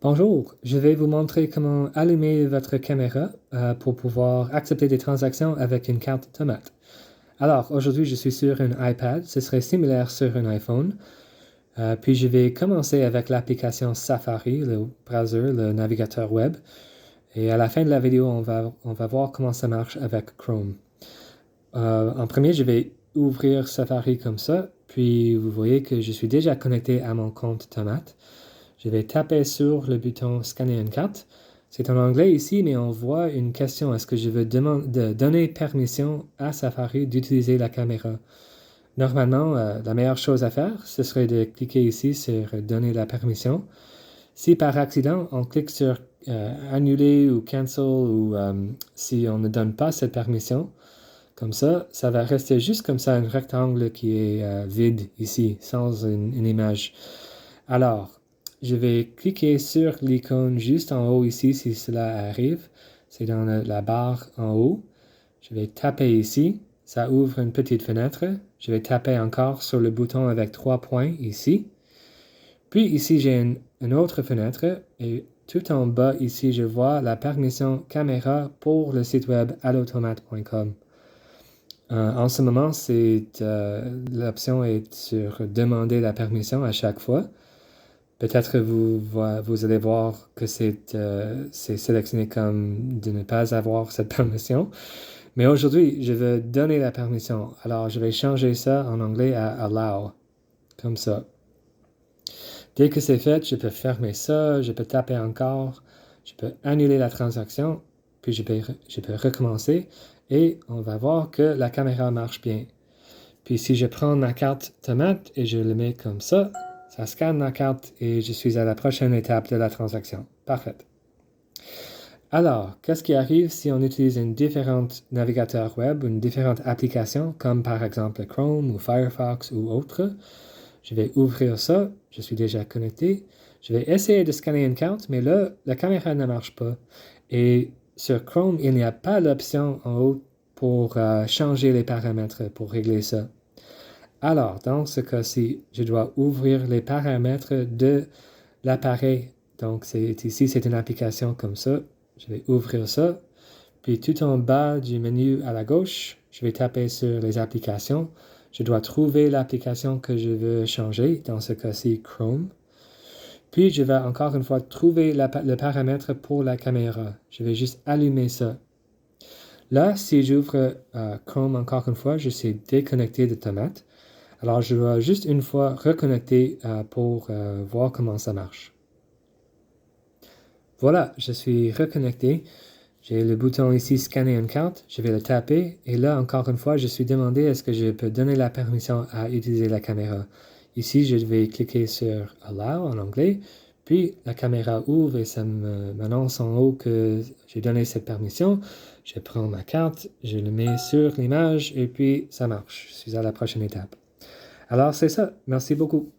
Bonjour, je vais vous montrer comment allumer votre caméra pour pouvoir accepter des transactions avec une carte Tomate. Alors, aujourd'hui, je suis sur un iPad, ce serait similaire sur un iPhone. Puis je vais commencer avec l'application Safari, le browser, le navigateur web. Et à la fin de la vidéo, on va voir comment ça marche avec Chrome. En premier, je vais ouvrir Safari comme ça, puis vous voyez que je suis déjà connecté à mon compte Tomate. Je vais taper sur le bouton Scanner une carte. C'est en anglais ici, mais on voit une question. Est-ce que je veux donner permission à Safari d'utiliser la caméra? Normalement, la meilleure chose à faire, ce serait de cliquer ici sur Donner la permission. Si par accident, on clique sur Annuler ou Cancel ou si on ne donne pas cette permission, comme ça va rester juste comme ça, un rectangle qui est vide ici, sans une image. Alors, je vais cliquer sur l'icône juste en haut ici si cela arrive. C'est dans la barre en haut. Je vais taper ici. Ça ouvre une petite fenêtre. Je vais taper encore sur le bouton avec 3 points ici. Puis ici, j'ai une autre fenêtre et tout en bas ici, je vois la permission caméra pour le site web allotomate.com. En ce moment, l'option est sur demander la permission à chaque fois. Peut-être vous allez voir que c'est sélectionné comme de ne pas avoir cette permission. Mais aujourd'hui, je veux donner la permission. Alors, je vais changer ça en anglais à allow, comme ça. Dès que c'est fait, je peux fermer ça, je peux taper encore, je peux annuler la transaction, puis je peux recommencer et on va voir que la caméra marche bien. Puis si je prends ma carte Tomate et je le mets comme ça scanne la carte et je suis à la prochaine étape de la transaction. Parfait. Alors, qu'est-ce qui arrive si on utilise un différent navigateur web, une différente application, comme par exemple Chrome ou Firefox ou autre? Je vais ouvrir ça, je suis déjà connecté. Je vais essayer de scanner une carte, mais là, la caméra ne marche pas. Et sur Chrome, il n'y a pas l'option en haut pour changer les paramètres pour régler ça. Alors, dans ce cas-ci, je dois ouvrir les paramètres de l'appareil. Donc, ici, c'est une application comme ça. Je vais ouvrir ça. Puis, tout en bas du menu à la gauche, je vais taper sur les applications. Je dois trouver l'application que je veux changer, dans ce cas-ci, Chrome. Puis, je vais encore une fois trouver le paramètre pour la caméra. Je vais juste allumer ça. Là, si j'ouvre Chrome encore une fois, je suis déconnecté de Tomate. Alors, je dois juste une fois reconnecter pour voir comment ça marche. Voilà, je suis reconnecté. J'ai le bouton ici, scanner une carte. Je vais le taper. Et là, encore une fois, je suis demandé est-ce que je peux donner la permission à utiliser la caméra. Ici, je vais cliquer sur Allow en anglais. Puis, la caméra ouvre et ça m'annonce en haut que j'ai donné cette permission. Je prends ma carte, je le mets sur l'image et puis ça marche. Je suis à la prochaine étape. Alors, c'est ça. Merci beaucoup.